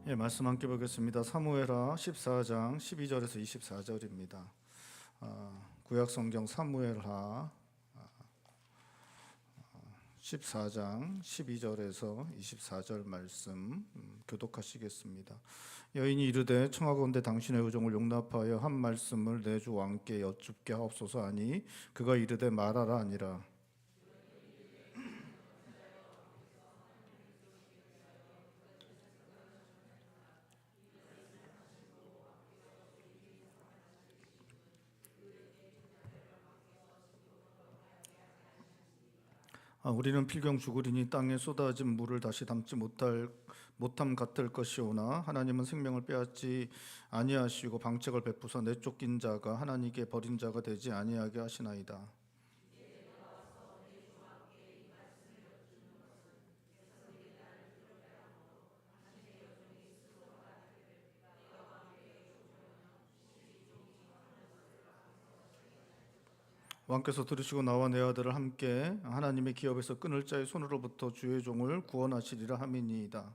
예, 말씀 함께 보겠습니다. 사무엘하 14장 12절에서 24절입니다. 구약 성경 사무엘하 14장 12절에서 24절 말씀 교독하시겠습니다. 여인이 이르되 청하건대 당신의 의종을 용납하여 한 말씀을 내 주 왕께 여쭙게 하옵소서 하니 그가 이르되 말하라 하니라. 우리는 필경 죽으리니 땅에 쏟아진 물을 다시 담지 못함 같을 것이오나 하나님은 생명을 빼앗지 아니하시고 방책을 베푸사 내쫓긴 자가 하나님께 버린 자가 되지 아니하게 하시나이다. 왕께서 들으시고 나와 내 아들을 함께 하나님의 기업에서 끊을 자의 손으로부터 주의 종을 구원하시리라 함이니이다.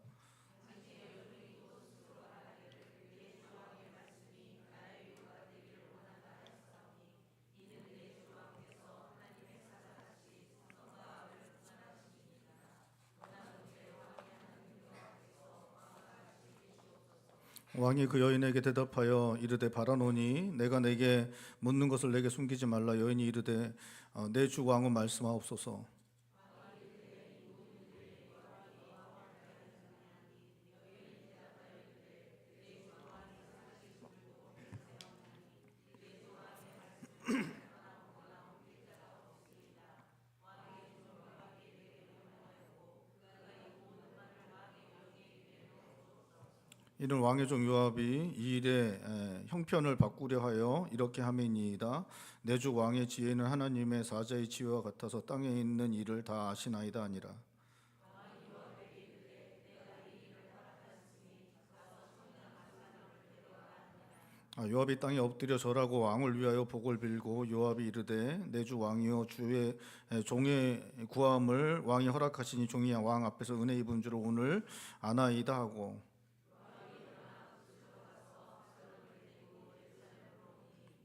왕이 그 여인에게 대답하여 이르되 바라노니 내가 내게 묻는 것을 내게 숨기지 말라. 여인이 이르되 내 주 왕은 말씀하옵소서. 이는 왕의 종 요압이 이 일에 형편을 바꾸려 하여 이렇게 함이니이다. 내 주 왕의 지혜는 하나님의 사자의 지혜와 같아서 땅에 있는 일을 다 아시나이다 아니라. 요압이 땅에 엎드려 절하고 왕을 위하여 복을 빌고 요압이 이르되 내 주 왕이여 주의 종의 구함을 왕이 허락하시니 종이 왕 앞에서 은혜 입은 줄을 오늘 아나이다 하고.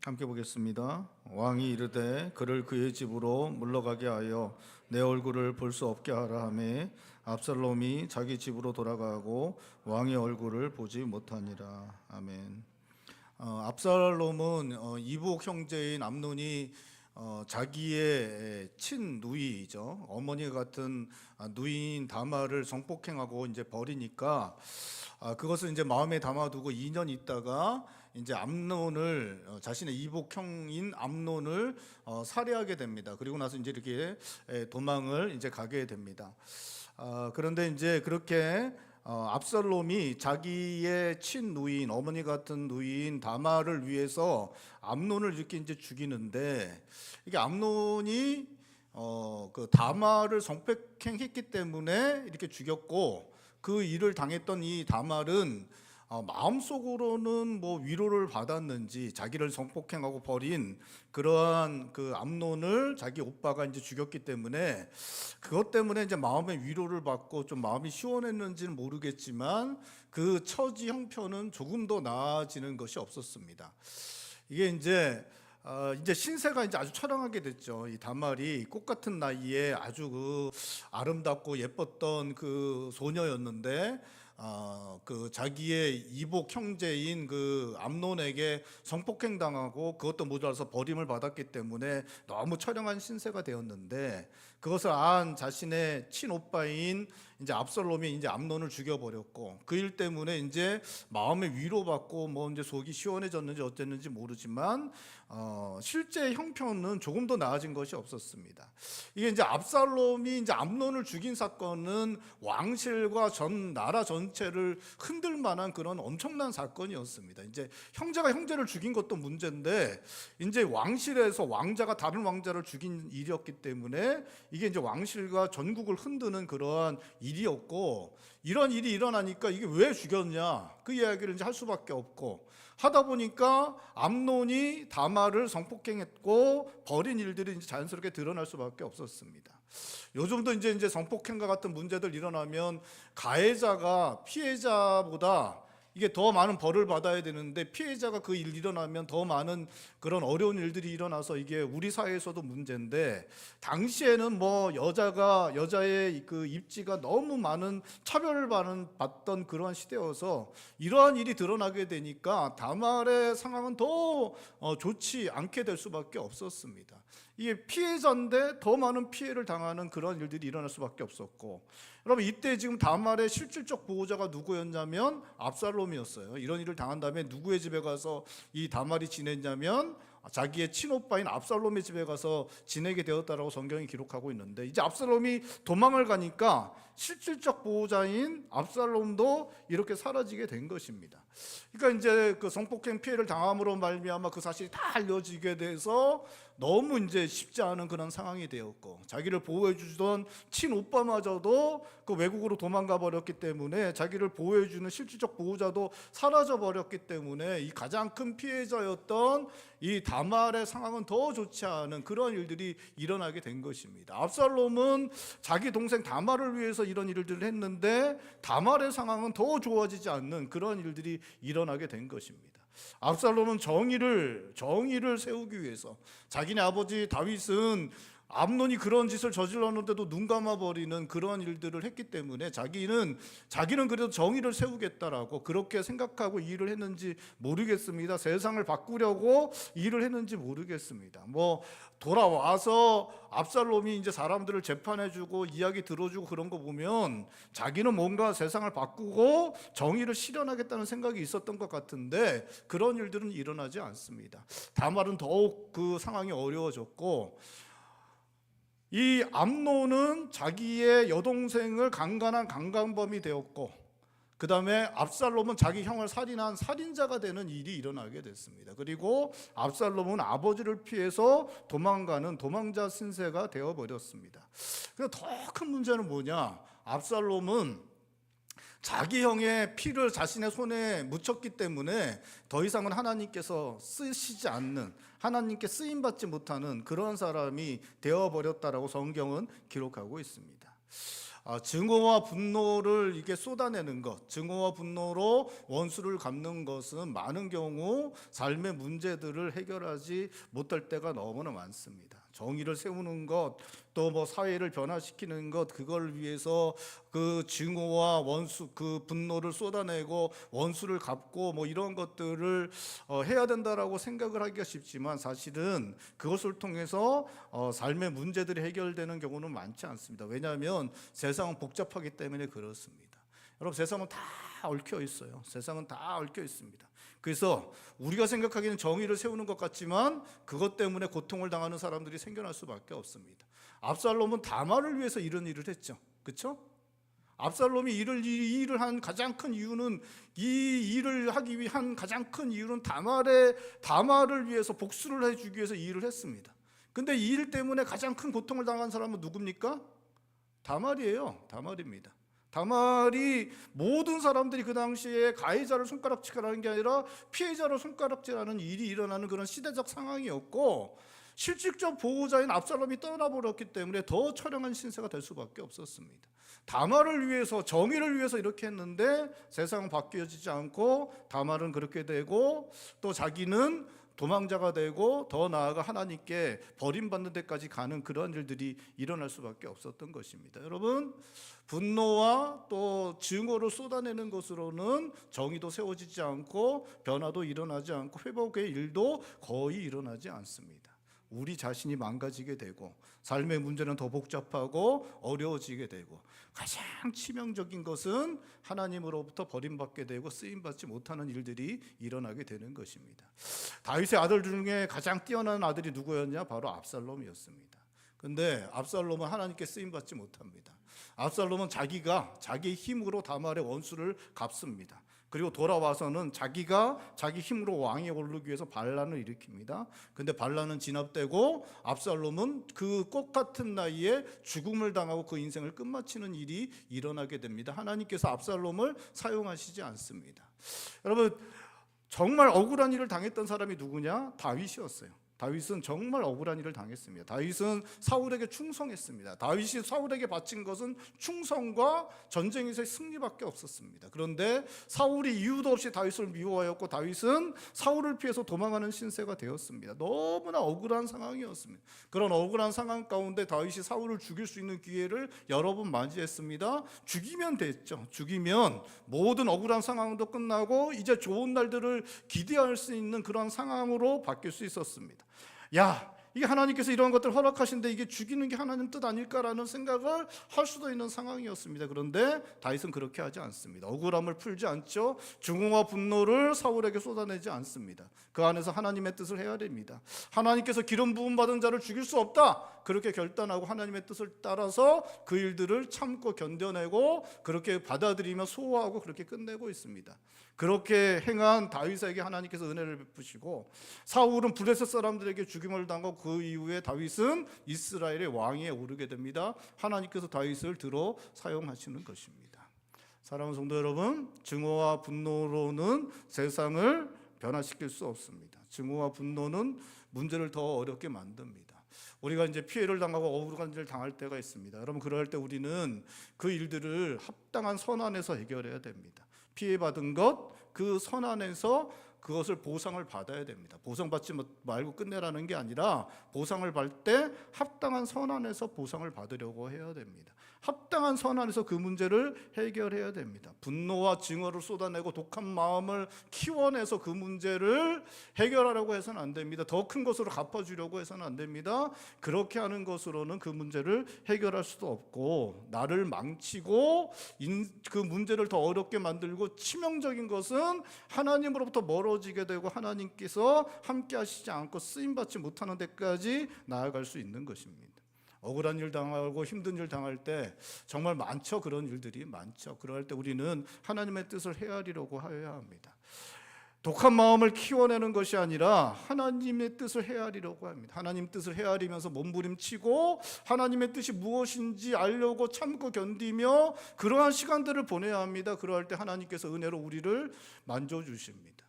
함께 보겠습니다. 왕이 이르되 그를 그의 집으로 물러가게 하여 내 얼굴을 볼 수 없게 하라 하매 압살롬이 자기 집으로 돌아가고 왕의 얼굴을 보지 못하니라. 아멘. 압살롬은 이복 형제인 암논이 자기의 친누이죠. 어머니 같은 누이인 다말을 성폭행하고 이제 버리니까 그것을 이제 마음에 담아두고 2년 있다가 이제 암논을 자신의 이복형인 암논을 살해하게 됩니다. 그리고 나서 이제 이렇게 도망을 이제 가게 됩니다. 그런데 이제 그렇게 압살롬이 자기의 친누이인 어머니 같은 누이인 다말을 위해서 암논을 이렇게 이제 죽이는데 이게 암논이 그 다말을 성폭행했기 때문에 이렇게 죽였고 그 일을 당했던 이 다말은 마음속으로는 뭐 위로를 받았는지 자기를 성폭행하고 버린 그러한 그 암논을 자기 오빠가 이제 죽였기 때문에 그것 때문에 이제 마음의 위로를 받고 좀 마음이 시원했는지는 모르겠지만 그 처지 형편은 조금 더 나아지는 것이 없었습니다. 이게 이제 신세가 이제 아주 처량하게 됐죠. 이 다말이 꽃 같은 나이에 아주 그 아름답고 예뻤던 그 소녀였는데 그 자기의 이복 형제인 그 암논에게 성폭행 당하고 그것도 모자라서 버림을 받았기 때문에 너무 처량한 신세가 되었는데 그것을 안 자신의 친오빠인 이제 압살롬이 이제 암논을 죽여버렸고 그 일 때문에 이제 마음에 위로받고 뭐 이제 속이 시원해졌는지 어땠는지 모르지만 실제 형편은 조금 더 나아진 것이 없었습니다. 이게 이제 압살롬이 이제 암논을 죽인 사건은 왕실과 전 나라 전체를 흔들 만한 그런 엄청난 사건이었습니다. 이제 형제가 형제를 죽인 것도 문제인데 이제 왕실에서 왕자가 다른 왕자를 죽인 일이었기 때문에 이게 이제 왕실과 전국을 흔드는 그러한 일이었고 이런 일이 일어나니까 이게 왜 죽였냐 그 이야기를 이제 할 수밖에 없고 하다 보니까 암논이 다말을 성폭행했고 버린 일들이 이제 자연스럽게 드러날 수밖에 없었습니다. 요즘도 이제 성폭행과 같은 문제들 일어나면 가해자가 피해자보다 이게 더 많은 벌을 받아야 되는데 피해자가 그 일 일어나면 더 많은 그런 어려운 일들이 일어나서 이게 우리 사회에서도 문제인데, 당시에는 뭐 여자의 그 입지가 너무 많은 차별을 받던 그러한 시대여서 이러한 일이 드러나게 되니까 다말의 상황은 더 좋지 않게 될 수밖에 없었습니다. 이게 피해자인데 더 많은 피해를 당하는 그런 일들이 일어날 수밖에 없었고, 여러분 이때 지금 다말의 실질적 보호자가 누구였냐면 압살롬이었어요. 이런 일을 당한 다음에 누구의 집에 가서 이 다말이 지냈냐면 자기의 친오빠인 압살롬의 집에 가서 지내게 되었다라고 성경이 기록하고 있는데, 이제 압살롬이 도망을 가니까 실질적 보호자인 압살롬도 이렇게 사라지게 된 것입니다. 그러니까 이제 그 성폭행 피해를 당함으로 말미암아 그 사실이 다 알려지게 돼서 너무 이제 쉽지 않은 그런 상황이 되었고, 자기를 보호해 주던 친오빠마저도 그 외국으로 도망가 버렸기 때문에 자기를 보호해 주는 실질적 보호자도 사라져 버렸기 때문에 이 가장 큰 피해자였던 이 다말의 상황은 더 좋지 않은 그런 일들이 일어나게 된 것입니다. 압살롬은 자기 동생 다말을 위해서 이런 일들을 했는데 다말의 상황은 더 좋아지지 않는 그런 일들이 일어나게 된 것입니다. 압살롬은 정의를 세우기 위해서, 자기네 아버지 다윗은 암논이 그런 짓을 저질렀는데도 눈 감아버리는 그런 일들을 했기 때문에 자기는 그래도 정의를 세우겠다라고 그렇게 생각하고 일을 했는지 모르겠습니다. 세상을 바꾸려고 일을 했는지 모르겠습니다. 뭐 돌아와서 압살롬이 이제 사람들을 재판해주고 이야기 들어주고 그런 거 보면 자기는 뭔가 세상을 바꾸고 정의를 실현하겠다는 생각이 있었던 것 같은데 그런 일들은 일어나지 않습니다. 다말은 더욱 그 상황이 어려워졌고, 이 암논은 자기의 여동생을 강간한 강간범이 되었고, 그 다음에 압살롬은 자기 형을 살인한 살인자가 되는 일이 일어나게 됐습니다. 그리고 압살롬은 아버지를 피해서 도망가는 도망자 신세가 되어버렸습니다. 그래서 더 큰 문제는 뭐냐, 압살롬은 자기 형의 피를 자신의 손에 묻혔기 때문에 더 이상은 하나님께서 쓰시지 않는, 하나님께 쓰임받지 못하는 그런 사람이 되어버렸다라고 성경은 기록하고 있습니다. 증오와 분노를 이게 쏟아내는 것, 증오와 분노로 원수를 갚는 것은 많은 경우 삶의 문제들을 해결하지 못할 때가 너무나 많습니다. 정의를 세우는 것, 또 뭐 사회를 변화시키는 것, 그걸 위해서 그 증오와 원수, 그 분노를 쏟아내고 원수를 갚고 뭐 이런 것들을 해야 된다라고 생각을 하기가 쉽지만, 사실은 그것을 통해서 삶의 문제들이 해결되는 경우는 많지 않습니다. 왜냐하면 세상은 복잡하기 때문에 그렇습니다. 여러분, 세상은 다 얽혀 있어요. 세상은 다 얽혀 있습니다. 그래서 우리가 생각하기에는 정의를 세우는 것 같지만 그것 때문에 고통을 당하는 사람들이 생겨날 수밖에 없습니다. 압살롬은 다말을 위해서 이런 일을 했죠. 그렇죠? 압살롬이 이 일을 한 가장 큰 이유는, 이 일을 하기 위한 가장 큰 이유는 다말을 위해서 복수를 해주기 위해서 이 일을 했습니다. 근데 이 일 때문에 가장 큰 고통을 당한 사람은 누굽니까? 다말이에요. 다말입니다. 다말이 모든 사람들이 그 당시에 가해자를 손가락질하는 게 아니라 피해자를 손가락질하는 일이 일어나는 그런 시대적 상황이었고, 실질적 보호자인 압살롬이 떠나버렸기 때문에 더 처량한 신세가 될 수밖에 없었습니다. 다말을 위해서, 정의를 위해서 이렇게 했는데 세상은 바뀌어지지 않고 다말은 그렇게 되고, 또 자기는 도망자가 되고 더 나아가 하나님께 버림받는 데까지 가는 그런 일들이 일어날 수밖에 없었던 것입니다. 여러분, 분노와 또 증오를 쏟아내는 것으로는 정의도 세워지지 않고 변화도 일어나지 않고 회복의 일도 거의 일어나지 않습니다. 우리 자신이 망가지게 되고 삶의 문제는 더 복잡하고 어려워지게 되고, 가장 치명적인 것은 하나님으로부터 버림받게 되고 쓰임받지 못하는 일들이 일어나게 되는 것입니다. 다윗의 아들 중에 가장 뛰어난 아들이 누구였냐? 바로 압살롬이었습니다. 근데 압살롬은 하나님께 쓰임받지 못합니다. 압살롬은 자기의 힘으로 다말의 원수를 갚습니다. 그리고 돌아와서는 자기가 자기 힘으로 왕에 오르기 위해서 반란을 일으킵니다. 근데 반란은 진압되고 압살롬은 그 꽃 같은 나이에 죽음을 당하고 그 인생을 끝마치는 일이 일어나게 됩니다. 하나님께서 압살롬을 사용하시지 않습니다. 여러분, 정말 억울한 일을 당했던 사람이 누구냐? 다윗이었어요. 다윗은 정말 억울한 일을 당했습니다. 다윗은 사울에게 충성했습니다. 다윗이 사울에게 바친 것은 충성과 전쟁에서의 승리밖에 없었습니다. 그런데 사울이 이유도 없이 다윗을 미워하였고 다윗은 사울을 피해서 도망하는 신세가 되었습니다. 너무나 억울한 상황이었습니다. 그런 억울한 상황 가운데 다윗이 사울을 죽일 수 있는 기회를 여러 번 맞이했습니다. 죽이면 됐죠. 죽이면 모든 억울한 상황도 끝나고 이제 좋은 날들을 기대할 수 있는 그런 상황으로 바뀔 수 있었습니다. 야, 이게 하나님께서 이런 것들을 허락하신데 이게 죽이는 게 하나님 뜻 아닐까라는 생각을 할 수도 있는 상황이었습니다. 그런데 다윗은 그렇게 하지 않습니다. 억울함을 풀지 않죠. 증오와 분노를 사울에게 쏟아내지 않습니다. 그 안에서 하나님의 뜻을 해야 됩니다. 하나님께서 기름 부음 받은 자를 죽일 수 없다, 그렇게 결단하고 하나님의 뜻을 따라서 그 일들을 참고 견뎌내고 그렇게 받아들이며 소화하고 그렇게 끝내고 있습니다. 그렇게 행한 다윗에게 하나님께서 은혜를 베푸시고 사울은 블레셋 사람들에게 죽임을 당하고 그 이후에 다윗은 이스라엘의 왕위에 오르게 됩니다. 하나님께서 다윗을 들어 사용하시는 것입니다. 사랑하는 성도 여러분, 증오와 분노로는 세상을 변화시킬 수 없습니다. 증오와 분노는 문제를 더 어렵게 만듭니다. 우리가 이제 피해를 당하고 억울한 일을 당할 때가 있습니다. 여러분, 그럴 때 우리는 그 일들을 합당한 선 안에서 해결해야 됩니다. 피해받은 것, 그 선 안에서 그것을 보상을 받아야 됩니다. 보상받지 말고 끝내라는 게 아니라 보상을 받을 때 합당한 선 안에서 보상을 받으려고 해야 됩니다. 합당한 선 안에서 그 문제를 해결해야 됩니다. 분노와 증오를 쏟아내고 독한 마음을 키워내서 그 문제를 해결하려고 해서는 안 됩니다. 더 큰 것으로 갚아주려고 해서는 안 됩니다. 그렇게 하는 것으로는 그 문제를 해결할 수도 없고 나를 망치고 그 문제를 더 어렵게 만들고 치명적인 것은 하나님으로부터 멀어지게 되고 하나님께서 함께 하시지 않고 쓰임받지 못하는 데까지 나아갈 수 있는 것입니다. 억울한 일 당하고 힘든 일 당할 때 정말 많죠. 그런 일들이 많죠. 그럴 때 우리는 하나님의 뜻을 헤아리려고 하여야 합니다. 독한 마음을 키워내는 것이 아니라 하나님의 뜻을 헤아리려고 합니다. 하나님 뜻을 헤아리면서 몸부림치고 하나님의 뜻이 무엇인지 알려고 참고 견디며 그러한 시간들을 보내야 합니다. 그러할 때 하나님께서 은혜로 우리를 만져주십니다.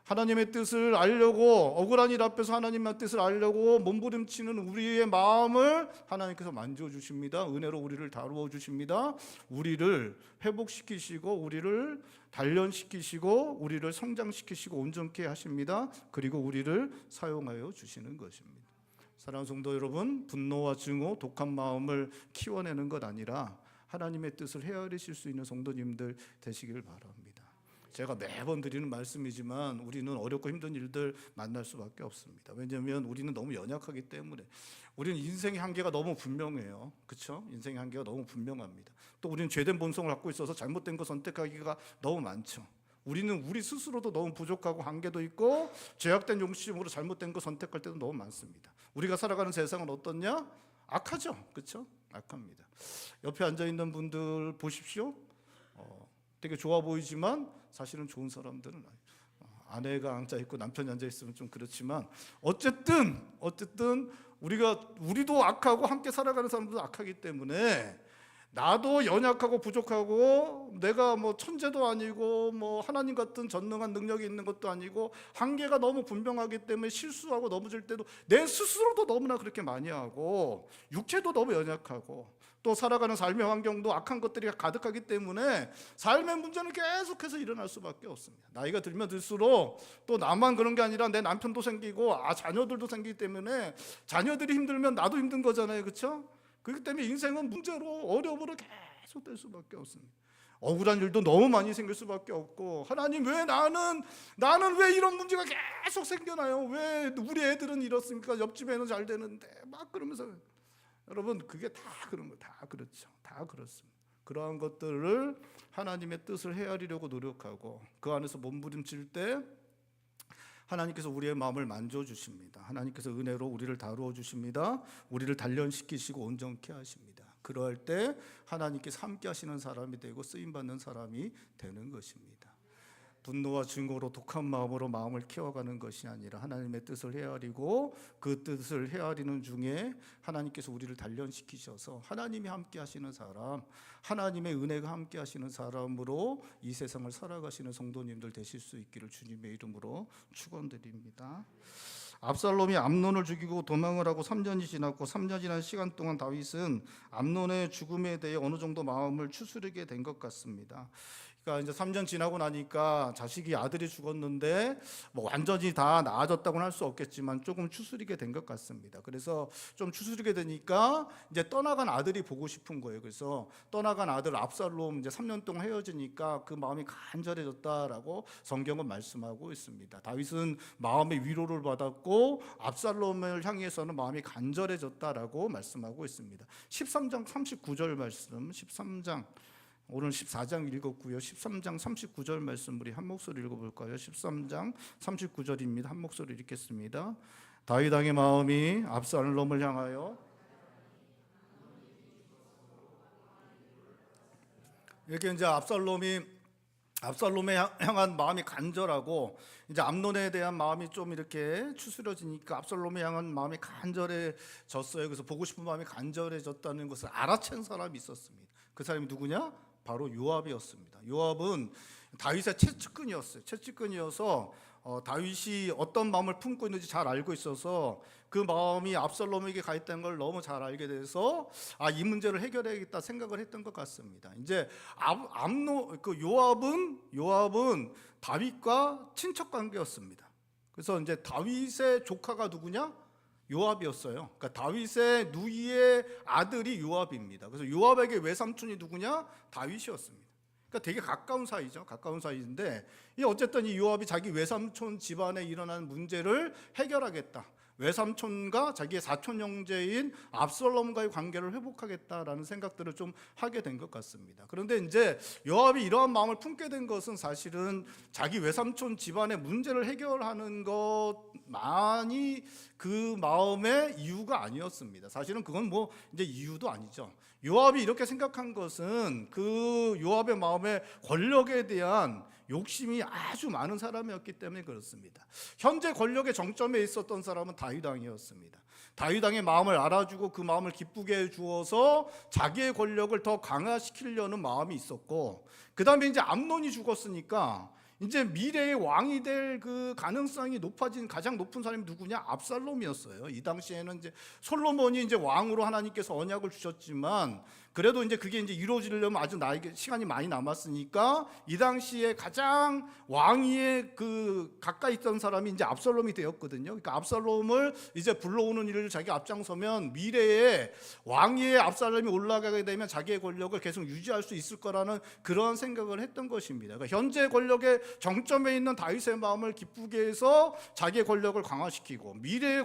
하나님의 뜻을 알려고 억울한 일 앞에서 하나님의 뜻을 알려고 몸부림치는 우리의 마음을 하나님께서 만져주십니다. 은혜로 우리를 다루어 주십니다. 우리를 회복시키시고 우리를 단련시키시고 우리를 성장시키시고 온전케 하십니다. 그리고 우리를 사용하여 주시는 것입니다. 사랑하는 성도 여러분, 분노와 증오, 독한 마음을 키워내는 것 아니라 하나님의 뜻을 헤아리실 수 있는 성도님들 되시길 바랍니다. 제가 매번 드리는 말씀이지만 우리는 어렵고 힘든 일들 만날 수밖에 없습니다. 왜냐하면 우리는 너무 연약하기 때문에. 우리는 인생의 한계가 너무 분명해요. 그렇죠? 인생의 한계가 너무 분명합니다. 또 우리는 죄된 본성을 갖고 있어서 잘못된 거 선택하기가 너무 많죠. 우리는 우리 스스로도 너무 부족하고 한계도 있고 죄악된 욕심으로 잘못된 거 선택할 때도 너무 많습니다. 우리가 살아가는 세상은 어떻냐? 악하죠. 그렇죠? 악합니다. 옆에 앉아있는 분들 보십시오. 되게 좋아 보이지만 사실은 좋은 사람들은 아니에요. 아내가 앉아있고 남편이 앉아있으면 좀 그렇지만 어쨌든 우리도 악하고 함께 살아가는 사람들도 악하기 때문에 나도 연약하고 부족하고 내가 뭐 천재도 아니고 뭐 하나님 같은 전능한 능력이 있는 것도 아니고 한계가 너무 분명하기 때문에 실수하고 넘어질 때도 내 스스로도 너무나 그렇게 많이 하고 육체도 너무 연약하고 또 살아가는 삶의 환경도 악한 것들이 가득하기 때문에 삶의 문제는 계속해서 일어날 수밖에 없습니다. 나이가 들면 들수록 또 나만 그런 게 아니라 내 남편도 생기고 자녀들도 생기기 때문에 자녀들이 힘들면 나도 힘든 거잖아요. 그렇죠? 그렇기 때문에 인생은 문제로 어려움으로 계속 될 수밖에 없습니다. 억울한 일도 너무 많이 생길 수밖에 없고 하나님 왜 나는 왜 이런 문제가 계속 생겨나요? 왜 우리 애들은 이렇습니까? 옆집 애는 잘 되는데 막 그러면서 여러분 그게 다 그런 거 다 그렇죠. 다 그렇습니다. 그러한 것들을 하나님의 뜻을 헤아리려고 노력하고 그 안에서 몸부림칠 때 하나님께서 우리의 마음을 만져주십니다. 하나님께서 은혜로 우리를 다루어 주십니다. 우리를 단련시키시고 온전케 하십니다. 그럴 때 하나님께서 함께 하시는 사람이 되고 쓰임받는 사람이 되는 것입니다. 분노와 증오로 독한 마음으로 마음을 키워가는 것이 아니라 하나님의 뜻을 헤아리고 그 뜻을 헤아리는 중에 하나님께서 우리를 단련시키셔서 하나님이 함께 하시는 사람, 하나님의 은혜가 함께 하시는 사람으로 이 세상을 살아가시는 성도님들 되실 수 있기를 주님의 이름으로 축원드립니다. 압살롬이 암논을 죽이고 도망을 하고 3년이 지났고 3년 지난 시간 동안 다윗은 암논의 죽음에 대해 어느 정도 마음을 추스르게 된 것 같습니다. 그러니까 이제 3년 지나고 나니까 자식이 아들이 죽었는데 뭐 완전히 다 나아졌다고는 할 수 없겠지만 조금 추스리게 된 것 같습니다. 그래서 좀 추스리게 되니까 이제 떠나간 아들이 보고 싶은 거예요. 그래서 떠나간 아들 압살롬 이제 3년 동안 헤어지니까 그 마음이 간절해졌다라고 성경은 말씀하고 있습니다. 다윗은 마음의 위로를 받았고 압살롬을 향해서는 마음이 간절해졌다라고 말씀하고 있습니다. 13장 39절 말씀, 13장 오늘 14장 읽었고요. 13장 39절 말씀 우리 한 목소리 읽어볼까요? 13장 39절입니다. 한 목소리 읽겠습니다. 다윗 왕의 마음이 압살롬을 향하여 이렇게 이제 압살롬에 향한 마음이 간절하고 이제 암논에 대한 마음이 좀 이렇게 추스려지니까 압살롬에 향한 마음이 간절해졌어요. 그래서 보고 싶은 마음이 간절해졌다는 것을 알아챈 사람이 있었습니다. 그 사람이 누구냐? 바로 요압이었습니다. 요압은 다윗의 최측근이었어요. 최측근이어서 다윗이 어떤 마음을 품고 있는지 잘 알고 있어서 그 마음이 압살롬에게 가 있다는 걸 너무 잘 알게 돼서 이 문제를 해결해야겠다 생각을 했던 것 같습니다. 이제 요압은 다윗과 친척 관계였습니다. 그래서 이제 다윗의 조카가 누구냐? 요압이었어요. 그러니까 다윗의 누이의 아들이 요압입니다. 그래서 요압에게 외삼촌이 누구냐? 다윗이었습니다. 그러니까 되게 가까운 사이죠. 가까운 사이인데 어쨌든 이 요압이 자기 외삼촌 집안에 일어난 문제를 해결하겠다. 외삼촌과 자기의 사촌 형제인 압살롬과의 관계를 회복하겠다라는 생각들을 좀 하게 된 것 같습니다. 그런데 이제 요압이 이러한 마음을 품게 된 것은 사실은 자기 외삼촌 집안의 문제를 해결하는 것만이 그 마음의 이유가 아니었습니다. 사실은 그건 뭐 이제 이유도 아니죠. 요압이 이렇게 생각한 것은 그 요압의 마음에 권력에 대한 욕심이 아주 많은 사람이었기 때문에 그렇습니다. 현재 권력의 정점에 있었던 사람은 다윗 왕이었습니다. 다윗 왕의 마음을 알아주고 그 마음을 기쁘게 해주어서 자기의 권력을 더 강화시키려는 마음이 있었고, 그 다음에 이제 암논이 죽었으니까 이제 미래의 왕이 될 그 가능성이 높아진 가장 높은 사람이 누구냐? 압살롬이었어요. 이 당시에는 이제 솔로몬이 이제 왕으로 하나님께서 언약을 주셨지만 그래도 이제 그게 이제 이루어지려면 아주 시간이 많이 남았으니까 이 당시에 가장 왕위에 그 가까이 있던 사람이 이제 압살롬이 되었거든요. 그러니까 압살롬을 이제 불러오는 일을 자기가 앞장서면 미래에 왕위에 압살롬이 올라가게 되면 자기의 권력을 계속 유지할 수 있을 거라는 그런 생각을 했던 것입니다. 그러니까 현재 권력의 정점에 있는 다윗의 마음을 기쁘게 해서 자기의 권력을 강화시키고 미래의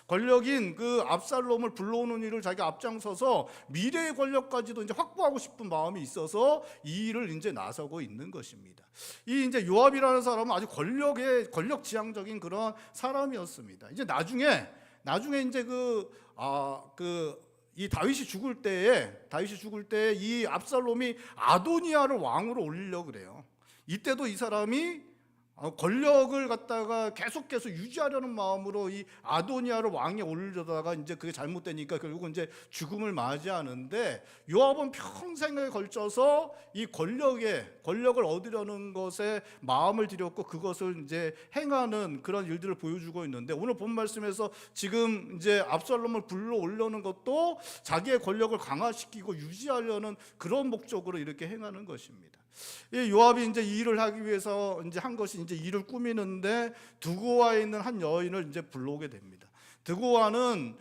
권력인 그 압살롬을 불러오는 일을 자기가 앞장서서 미래의 권력까지도 이제 확보하고 싶은 마음이 있어서 이 일을 이제 나서고 있는 것입니다. 이 이제 요압이라는 사람은 아주 권력지향적인 그런 사람이었습니다. 이제 나중에 이제 이 다윗이 죽을 때에 이 압살롬이 아도니아를 왕으로 올리려고 그래요. 이때도 이 사람이 권력을 갖다가 계속 유지하려는 마음으로 이 아도니아를 왕에 올리려다가 이제 그게 잘못되니까 결국은 이제 죽음을 맞이하는데, 요압은 평생에 걸쳐서 이 권력을 얻으려는 것에 마음을 들였고 그것을 이제 행하는 그런 일들을 보여주고 있는데, 오늘 본 말씀에서 지금 이제 압살롬을 불러 올려는 것도 자기의 권력을 강화시키고 유지하려는 그런 목적으로 이렇게 행하는 것입니다. 이 요압이 이제 이 일을 하기 위해서 이제 한 것이 이제 일을 꾸미는데 드고아에 있는 한 여인을 이제 불러오게 됩니다. 드고아는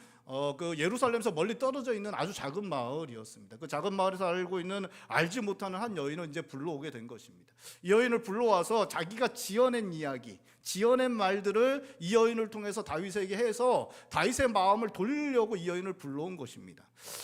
그 예루살렘에서 멀리 떨어져 있는 아주 작은 마을이었습니다. 그 작은 마을에서 알지 못하는 한 여인을 이제 불러오게 된 것입니다. 이 여인을 불러와서 자기가 지어낸 말들을 이 여인을 통해서 다윗에게 해서 다윗의 마음을 돌리려고 이 여인을 불러온 것입니다.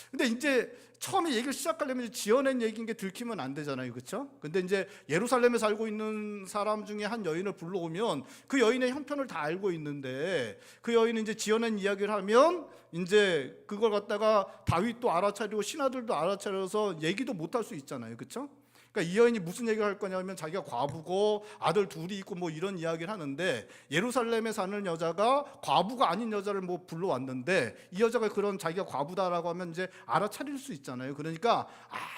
근데 이제 처음에 얘기를 시작하려면 지어낸 얘기인 게 들키면 안 되잖아요, 그렇죠? 근데 이제 예루살렘에 살고 있는 사람 중에 한 여인을 불러오면 그 여인의 형편을 다 알고 있는데 그 여인이 이제 지어낸 이야기를 하면 이제 그걸 갖다가 다윗도 알아차리고 신하들도 알아차려서 얘기도 못할 수 있잖아요, 그렇죠? 그러니까 이 여인이 무슨 얘기를 할 거냐면 자기가 과부고 아들 둘이 있고 뭐 이런 이야기를 하는데, 예루살렘에 사는 여자가 과부가 아닌 여자를 뭐 불러왔는데 이 여자가 그런 자기가 과부다라고 하면 이제 알아차릴 수 있잖아요. 그러니까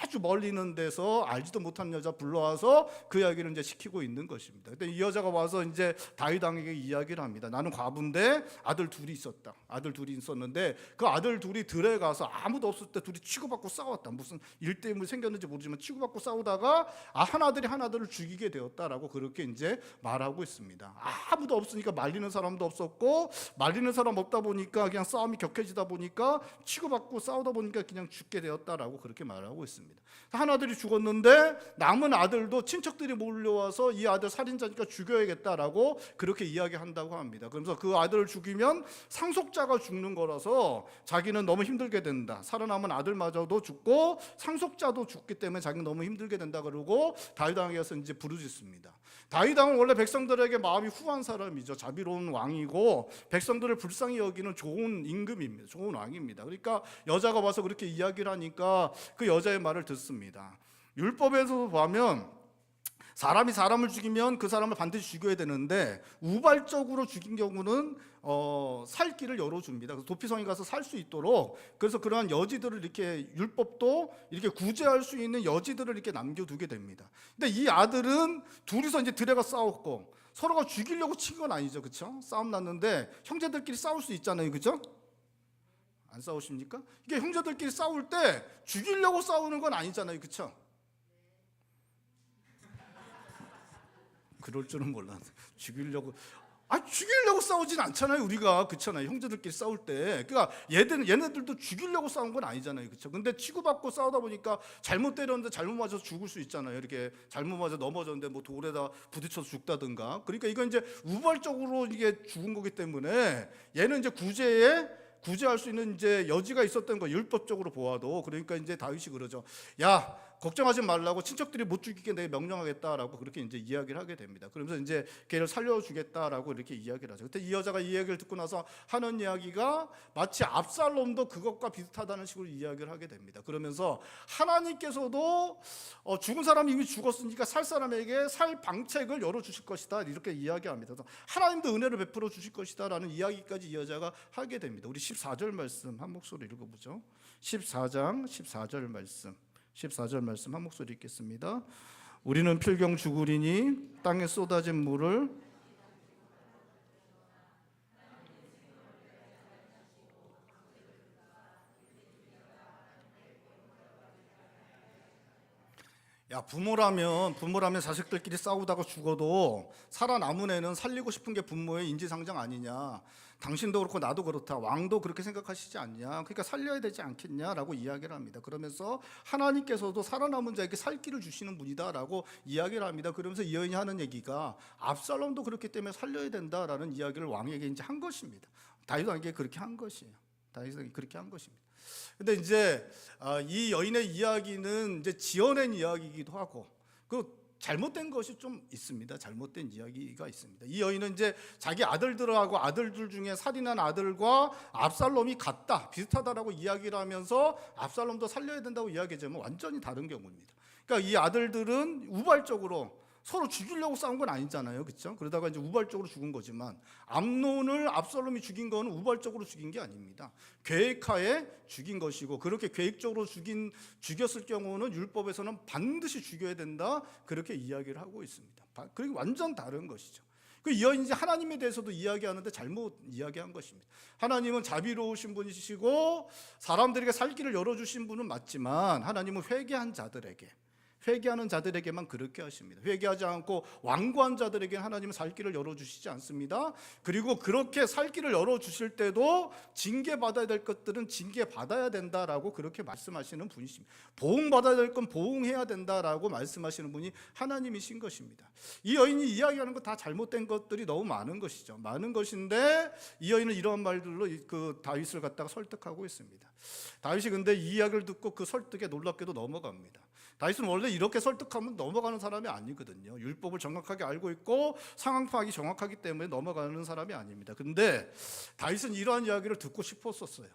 아주 멀리 있는 데서 알지도 못한 여자 불러와서 그 이야기를 이제 시키고 있는 것입니다. 근데 이 여자가 와서 이제 다윗 왕에게 이야기를 합니다. 나는 과부인데 아들 둘이 있었다. 아들 둘이 있었는데 그 아들 둘이 들에 가서 아무도 없을 때 둘이 치고받고 싸웠다. 무슨 일 때문에 생겼는지 모르지만 치고받고 싸우다가 하나들이 하나들을 죽이게 되었다라고 그렇게 이제 말하고 있습니다. 아무도 없으니까 말리는 사람도 없었고, 말리는 사람 없다 보니까 그냥 싸움이 격해지다 보니까 치고받고 싸우다 보니까 그냥 죽게 되었다라고 그렇게 말하고 있습니다. 하나들이 죽었는데 남은 아들도 친척들이 몰려와서 이 아들 살인자니까 죽여야겠다라고 그렇게 이야기한다고 합니다. 그래서 그 아들을 죽이면 상속자가 죽는 거라서 자기는 너무 힘들게 된다. 살아남은 아들마저도 죽고 상속자도 죽기 때문에 자기는 너무 힘들게 된다 그러고 다윗 왕에서 이제 부르짖습니다. 다윗 왕은 원래 백성들에게 마음이 후한 사람이죠. 자비로운 왕이고 백성들을 불쌍히 여기는 좋은 임금입니다. 좋은 왕입니다. 그러니까 여자가 와서 그렇게 이야기를 하니까 그 여자의 말을 듣습니다. 율법에서 보면 사람이 사람을 죽이면 그 사람을 반드시 죽여야 되는데 우발적으로 죽인 경우는 살 길을 열어줍니다. 그래서 도피성에 가서 살 수 있도록, 그래서 그러한 여지들을 이렇게 율법도 이렇게 구제할 수 있는 여지들을 이렇게 남겨두게 됩니다. 근데 이 아들은 둘이서 이제 들에가 싸웠고 서로가 죽이려고 친 건 아니죠, 그렇죠? 싸움 났는데 형제들끼리 싸울 수 있잖아요, 그렇죠? 안 싸우십니까? 이게 형제들끼리 싸울 때 죽이려고 싸우는 건 아니잖아요, 그렇죠? 그럴 줄은 몰랐는데 죽이려고 싸우진 않잖아요, 우리가. 그렇잖아요, 형제들끼리 싸울 때. 그러니까 얘네들도 죽이려고 싸운 건 아니잖아요, 그렇죠? 근데 치고받고 싸우다 보니까 잘못 때렸는데 잘못 맞아서 죽을 수 있잖아요. 이렇게 잘못 맞아 넘어졌는데 뭐 돌에다 부딪혀서 죽다든가. 그러니까 이건 이제 우발적으로 이게 죽은 거기 때문에 얘는 이제 구제할 수 있는 이제 여지가 있었던 거, 율법적으로 보아도. 그러니까 이제 다윗이 그러죠. 야, 걱정하지 말라고, 친척들이 못 죽이게 내가 명령하겠다라고 그렇게 이제 이야기를 하게 됩니다. 그러면서 이제 걔를 살려주겠다라고 이렇게 이야기를 하죠. 그때 이 여자가 이 얘기를 듣고 나서 하는 이야기가 마치 압살롬도 그것과 비슷하다는 식으로 이야기를 하게 됩니다. 그러면서 하나님께서도 죽은 사람이 이미 죽었으니까 살 사람에게 살 방책을 열어주실 것이다, 이렇게 이야기합니다. 그래서 하나님도 은혜를 베풀어 주실 것이다라는 이야기까지 이 여자가 하게 됩니다. 우리 14절 말씀 한 목소리 읽어보죠. 14장 14절 말씀. 14절 말씀 한 목소리 읽겠습니다. 우리는 필경 죽으리니 땅에 쏟아진 물을 부모라면 자식들끼리 싸우다가 죽어도 살아남은 애는 살리고 싶은 게 부모의 인지상정 아니냐. 당신도 그렇고 나도 그렇다. 왕도 그렇게 생각하시지 않냐. 그러니까 살려야 되지 않겠냐라고 이야기를 합니다. 그러면서 하나님께서도 살아남은 자에게 살 길을 주시는 분이다라고 이야기를 합니다. 그러면서 이 여인이 하는 얘기가 압살롬도 그렇기 때문에 살려야 된다라는 이야기를 왕에게 이제 한 것입니다. 다윗 왕에게 그렇게 한 것이에요. 다윗에게 그렇게 한 것입니다. 근데 이제 이 여인의 이야기는 이제 지어낸 이야기이기도 하고 그 잘못된 것이 좀 있습니다. 잘못된 이야기가 있습니다. 이 여인은 이제 자기 아들들하고 아들들 중에 살인한 아들과 압살롬이 같다, 비슷하다라고 이야기를 하면서 압살롬도 살려야 된다고 이야기하자면 완전히 다른 경우입니다. 그러니까 이 아들들은 우발적으로 서로 죽이려고 싸운 건 아니잖아요, 그렇죠? 그러다가 이제 우발적으로 죽은 거지만 암논을 압살롬이 죽인 거는 우발적으로 죽인 게 아닙니다. 계획하에 죽인 것이고, 그렇게 계획적으로 죽였을 경우는 율법에서는 반드시 죽여야 된다, 그렇게 이야기를 하고 있습니다. 그리고 완전 다른 것이죠. 이 여인이 이제 하나님에 대해서도 이야기하는데 잘못 이야기한 것입니다. 하나님은 자비로우신 분이시고 사람들에게 살 길을 열어주신 분은 맞지만 하나님은 회개하는 자들에게만 그렇게 하십니다. 회개하지 않고 완고한 자들에게 하나님은 살 길을 열어주시지 않습니다. 그리고 그렇게 살 길을 열어주실 때도 징계받아야 될 것들은 징계받아야 된다라고 그렇게 말씀하시는 분이십니다. 보응받아야 될 건 보응해야 된다라고 말씀하시는 분이 하나님이신 것입니다. 이 여인이 이야기하는 것 다 잘못된 것들이 너무 많은 것이죠. 많은 것인데 이 여인은 이런 말들로 그 다윗을 갖다가 설득하고 있습니다. 다윗이 근데 이 이야기를 듣고 그 설득에 놀랍게도 넘어갑니다. 다윗은 원래 이렇게 설득하면 넘어가는 사람이 아니거든요. 율법을 정확하게 알고 있고 상황 파악이 정확하기 때문에 넘어가는 사람이 아닙니다. 근데 다윗은 이러한 이야기를 듣고 싶었었어요.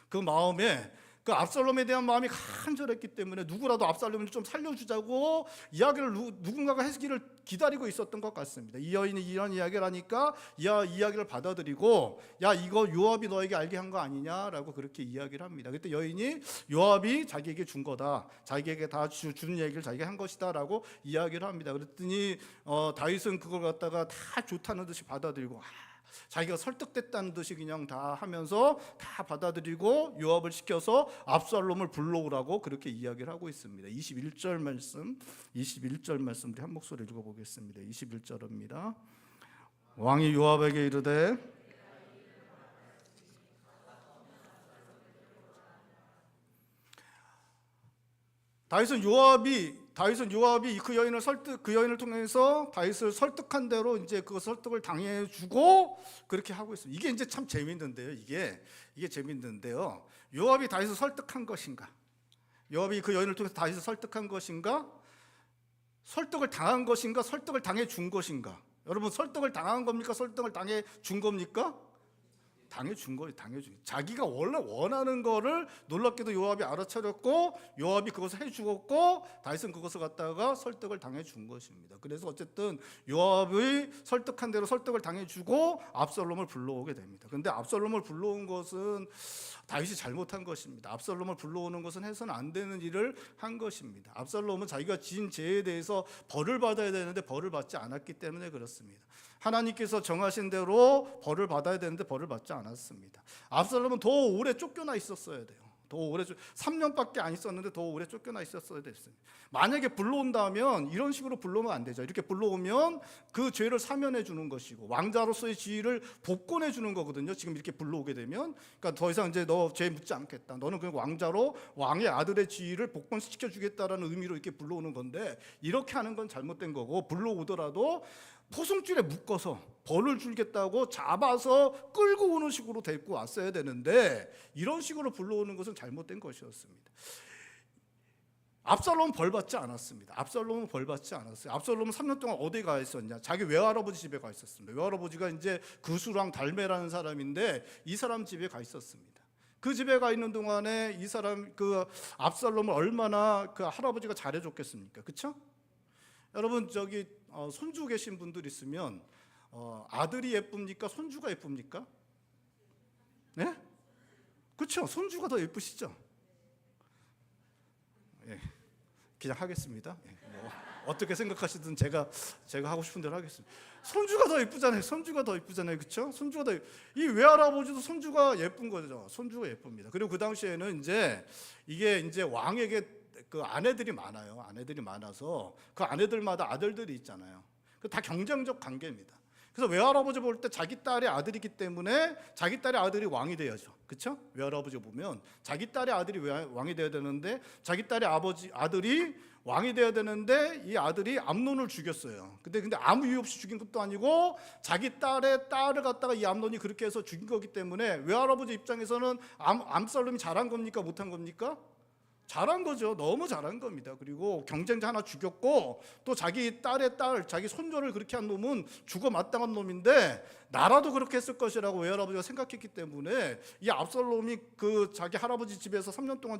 그 마음에 그 압살롬에 대한 마음이 간절했기 때문에 누구라도 압살롬을 좀 살려주자고 이야기를 누군가가 하기를 기다리고 있었던 것 같습니다. 이 여인이 이런 이야기를 하니까 이야기를 받아들이고, 야, 이거 요압이 너에게 알게 한 거 아니냐라고 그렇게 이야기를 합니다. 그때 여인이 요압이 자기에게 준 거다, 자기에게 다 준 얘기를 자기가 한 것이다라고 이야기를 합니다. 그랬더니 다윗은 그걸 갖다가 다 좋다는 듯이 받아들이고, 자기가 설득됐다는 듯이 그냥 다 하면서 다 받아들이고 요압을 시켜서 압살롬을 불러오라고 그렇게 이야기를 하고 있습니다. 21절 말씀 우리 한 목소리 읽어보겠습니다. 21절입니다. 왕이 요압에게 이르되 다윗은 요압이 그 여인을 통해서 다윗을 설득한 대로 이제 그 설득을 당해주고 그렇게 하고 있습니다. 이게 이제 참 재밌는데요. 이게 재밌는데요. 요압이 다윗을 설득한 것인가? 요압이 그 여인을 통해서 다윗을 설득한 것인가? 설득을 당한 것인가? 설득을 당해준 것인가? 여러분, 설득을 당한 겁니까? 설득을 당해준 겁니까? 당해준 거예요. 자기가 원래 원하는 거를 놀랍게도 요압이 알아차렸고 요압이 그것을 해주었고 다윗은 그것을 갖다가 설득을 당해준 것입니다. 그래서 어쨌든 요압이 설득한 대로 설득을 당해주고 압살롬을 불러오게 됩니다. 그런데 압살롬을 불러온 것은 다윗이 잘못한 것입니다. 압살롬을 불러오는 것은 해서는 안 되는 일을 한 것입니다. 압살롬은 자기가 지은 죄에 대해서 벌을 받아야 되는데 벌을 받지 않았기 때문에 그렇습니다. 하나님께서 정하신 대로 벌을 받아야 되는데 벌을 받지 않았습니다. 압살롬은 더 오래 쫓겨나 있었어야 돼요. 3년밖에 안 있었는데 더 오래 쫓겨나 있었어야 됐어요. 만약에 불러온다면 이런 식으로 불러오면 안 되죠. 이렇게 불러오면 그 죄를 사면해 주는 것이고 왕자로서의 지위를 복권해 주는 거거든요. 지금 이렇게 불러오게 되면, 그러니까 더 이상 이제 너 죄 묻지 않겠다, 너는 그냥 왕자로 왕의 아들의 지위를 복권시켜 주겠다라는 의미로 이렇게 불러오는 건데, 이렇게 하는 건 잘못된 거고, 불러오더라도 포승줄에 묶어서 벌을 주겠다고 잡아서 끌고 오는 식으로 데리고 왔어야 되는데 이런 식으로 불러오는 것은 잘못된 것이었습니다. 압살롬은 벌 받지 않았습니다. 압살롬은 3년 동안 어디 가 있었냐? 자기 외할아버지 집에 가 있었습니다. 외할아버지가 이제 그수랑 달메라는 사람인데 이 사람 집에 가 있었습니다. 그 집에 가 있는 동안에 이 사람 그 압살롬을 얼마나 그 할아버지가 잘해줬겠습니까? 그렇죠? 여러분, 저기 손주 계신 분들 있으면 아들이 예쁩니까? 손주가 예쁩니까? 네? 그렇죠. 손주가 더 예쁘시죠? 예, 그냥 하겠습니다. 예, 뭐 어떻게 생각하시든 제가 하고 싶은 대로 하겠습니다. 손주가 더 예쁘잖아요. 그렇죠? 이 외할아버지도 손주가 예쁜 거죠. 손주가 예쁩니다. 그리고 그 당시에는 이게 왕에게 그 아내들이 많아서 그 아내들마다 아들들이 있잖아요. 다 경쟁적 관계입니다. 그래서 외할아버지 볼 때 자기 딸의 아들이기 때문에 자기 딸의 아들이 왕이 돼야죠. 그렇죠? 외할아버지 보면 자기 딸의 아들이 왕이 돼야 되는데 자기 딸의 아들이 왕이 돼야 되는데 이 아들이 암논을 죽였어요. 근데 아무 이유 없이 죽인 것도 아니고 자기 딸을 갖다가 이 암논이 그렇게 해서 죽인 거기 때문에 외할아버지 입장에서는 압살롬이 잘한 겁니까? 못한 겁니까? 잘한 거죠. 너무 잘한 겁니다. 그리고 경쟁자 하나 죽였고 또 자기 딸의 딸, 자기 손녀를 그렇게 한 놈은 죽어 마땅한 놈인데 나라도 그렇게 했을 것이라고 외할아버지가 생각했기 때문에 이 압살롬이 그 자기 할아버지 집에서 3년 동안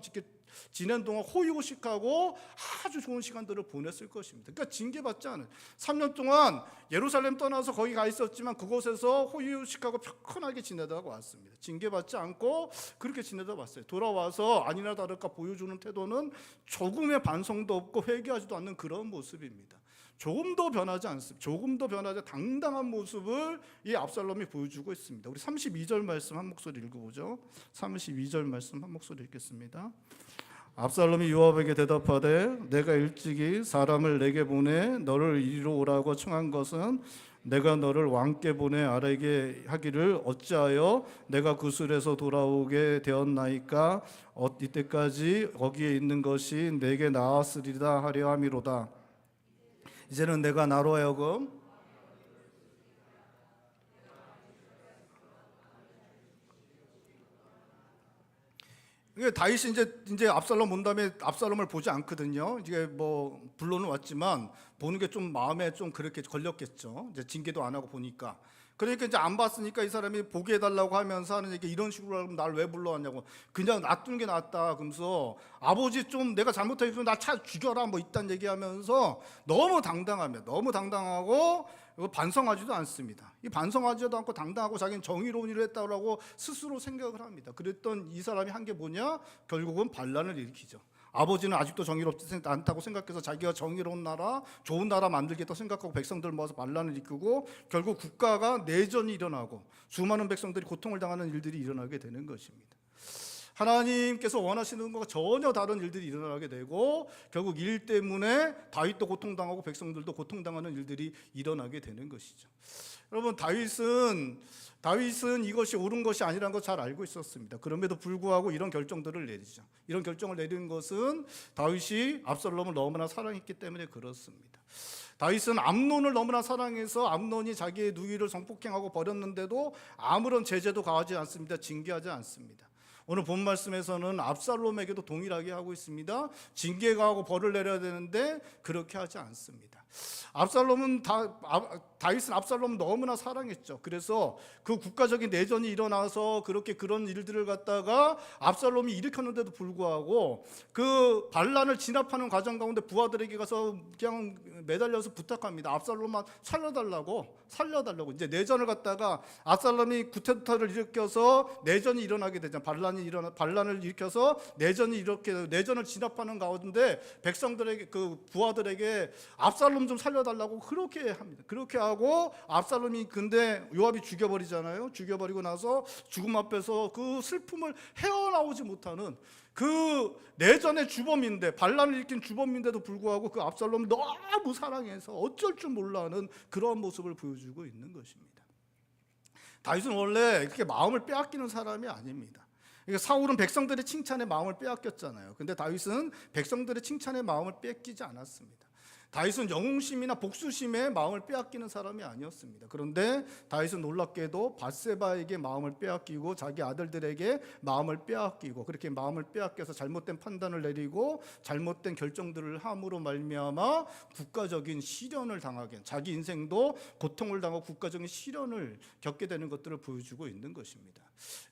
지낸 동안 호의호식하고 아주 좋은 시간들을 보냈을 것입니다. 그러니까 징계받지 않은 3년 동안 예루살렘 떠나서 거기 가 있었지만 그곳에서 호의호식하고 편하게 지내다가 왔습니다. 징계받지 않고 그렇게 지내다 왔어요. 돌아와서 아니나 다를까 보여주는 태도는 조금의 반성도 없고 회개하지도 않는 그런 모습입니다. 조금도 변하지 당당한 모습을 이 압살롬이 보여주고 있습니다. 우리 32절 말씀 한 목소리 읽어보죠. 32절 말씀 한 목소리 읽겠습니다. 압살롬이 요압에게 대답하되 내가 일찍이 사람을 내게 보내 너를 이리로 오라고 청한 것은 내가 너를 왕께 보내 아뢰게 하기를 어찌하여 내가 구슬에서 돌아오게 되었나이까 이때까지 거기에 있는 것이 내게 나았으리다 하려 함이로다. 이제는 내가 나로 하여금 다윗이 이제 압살롬 온 다음에 압살롬을 보지 않거든요. 이게 뭐 불러는 왔지만 보는 게 좀 마음에 좀 그렇게 걸렸겠죠. 이제 징계도 안 하고 보니까. 그러니까 이제 안 봤으니까 이 사람이 보게 해달라고 하면서 하는 얘기, 이런 식으로 하면 날 왜 불러왔냐고, 그냥 놔두는 게 낫다 그러면서, 아버지 좀 내가 잘못했으면 나 차 죽여라 뭐 이딴 얘기하면서 너무 당당하고 반성하지도 않습니다. 이 반성하지도 않고 당당하고 자기는 정의로운 일을 했다고 스스로 생각을 합니다. 그랬던 이 사람이 한 게 뭐냐? 결국은 반란을 일으키죠. 아버지는 아직도 정의롭지 않다고 생각해서 자기가 정의로운 나라, 좋은 나라 만들겠다 생각하고 백성들 모아서 반란을 이끌고 결국 국가가 내전이 일어나고 수많은 백성들이 고통을 당하는 일들이 일어나게 되는 것입니다. 하나님께서 원하시는 것과 전혀 다른 일들이 일어나게 되고 결국 일 때문에 다윗도 고통당하고 백성들도 고통당하는 일들이 일어나게 되는 것이죠. 여러분, 다윗은 이것이 옳은 것이 아니라는 걸 잘 알고 있었습니다. 그럼에도 불구하고 이런 결정들을 내리죠. 이런 결정을 내린 것은 다윗이 압살롬을 너무나 사랑했기 때문에 그렇습니다. 다윗은 암논을 너무나 사랑해서 암논이 자기의 누이를 성폭행하고 버렸는데도 아무런 제재도 가하지 않습니다. 징계하지 않습니다. 오늘 본 말씀에서는 압살롬에게도 동일하게 하고 있습니다. 징계 가하고 벌을 내려야 되는데 그렇게 하지 않습니다. 다윗은 압살롬을 너무나 사랑했죠. 그래서 그 국가적인 내전이 일어나서 그런 일들을 갖다가 압살롬이 일으켰는데도 불구하고 그 반란을 진압하는 과정 가운데 부하들에게 가서 그냥 매달려서 부탁합니다. 압살롬만 살려달라고. 이제 내전을 갖다가 압살롬이 쿠데타를 일으켜서 내전이 일어나게 되죠. 반란을 일으켜서 내전을 진압하는 가운데 백성들에게, 그 부하들에게 압살롬 좀 살려달라고 그렇게 합니다. 그렇게 하고 압살롬이, 근데 요압이 죽여버리잖아요. 죽여버리고 나서 죽음 앞에서 그 슬픔을 헤어나오지 못하는 그 내전의 주범인데, 반란을 일으킨 주범인데도 불구하고 그 압살롬을 너무 사랑해서 어쩔 줄 몰라 하는 그런 모습을 보여주고 있는 것입니다. 다윗은 원래 이렇게 마음을 빼앗기는 사람이 아닙니다. 그러니까 사울은 백성들의 칭찬에 마음을 빼앗겼잖아요. 근데 다윗은 백성들의 칭찬에 마음을 뺏기지 않았습니다. 다윗은 영웅심이나 복수심에 마음을 빼앗기는 사람이 아니었습니다. 그런데 다윗은 놀랍게도 밧세바에게 마음을 빼앗기고 자기 아들들에게 마음을 빼앗기고, 그렇게 마음을 빼앗겨서 잘못된 판단을 내리고 잘못된 결정들을 함으로 말미암아 국가적인 시련을 당하게, 자기 인생도 고통을 당하고 국가적인 시련을 겪게 되는 것들을 보여주고 있는 것입니다.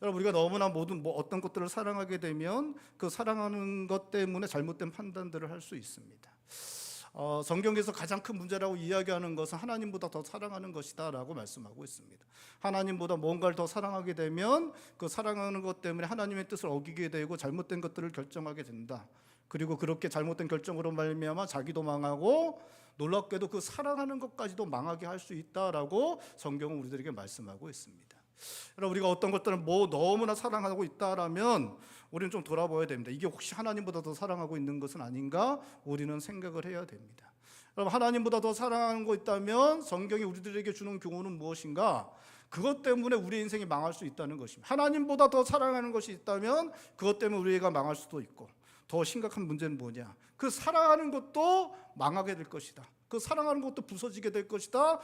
여러분, 우리가 너무나 어떤 것들을 사랑하게 되면 그 사랑하는 것 때문에 잘못된 판단들을 할 수 있습니다. 성경에서 가장 큰 문제라고 이야기하는 것은 하나님보다 더 사랑하는 것이다 라고 말씀하고 있습니다. 하나님보다 뭔가를 더 사랑하게 되면 그 사랑하는 것 때문에 하나님의 뜻을 어기게 되고 잘못된 것들을 결정하게 된다. 그리고 그렇게 잘못된 결정으로 말미암아 자기도 망하고 놀랍게도 그 사랑하는 것까지도 망하게 할 수 있다라고 성경은 우리들에게 말씀하고 있습니다. 여러분, 우리가 어떤 것들을 너무나 사랑하고 있다라면 우리는 좀 돌아봐야 됩니다. 이게 혹시 하나님보다 더 사랑하고 있는 것은 아닌가? 우리는 생각을 해야 됩니다. 여러분, 하나님보다 더 사랑하는 거 있다면 성경이 우리들에게 주는 교훈은 무엇인가? 그것 때문에 우리의 인생이 망할 수 있다는 것입니다. 하나님보다 더 사랑하는 것이 있다면 그것 때문에 우리가 망할 수도 있고, 더 심각한 문제는 뭐냐? 그 사랑하는 것도 망하게 될 것이다. 그 사랑하는 것도 부서지게 될 것이다.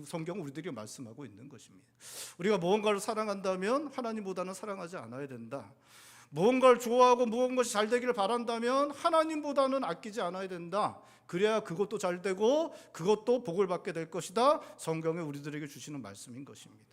성경은 우리들에게 말씀하고 있는 것입니다. 우리가 무언가를 사랑한다면 하나님보다는 사랑하지 않아야 된다. 무언가를 좋아하고 무언가가 잘 되기를 바란다면 하나님보다는 아끼지 않아야 된다. 그래야 그것도 잘 되고 그것도 복을 받게 될 것이다. 성경에 우리들에게 주시는 말씀인 것입니다.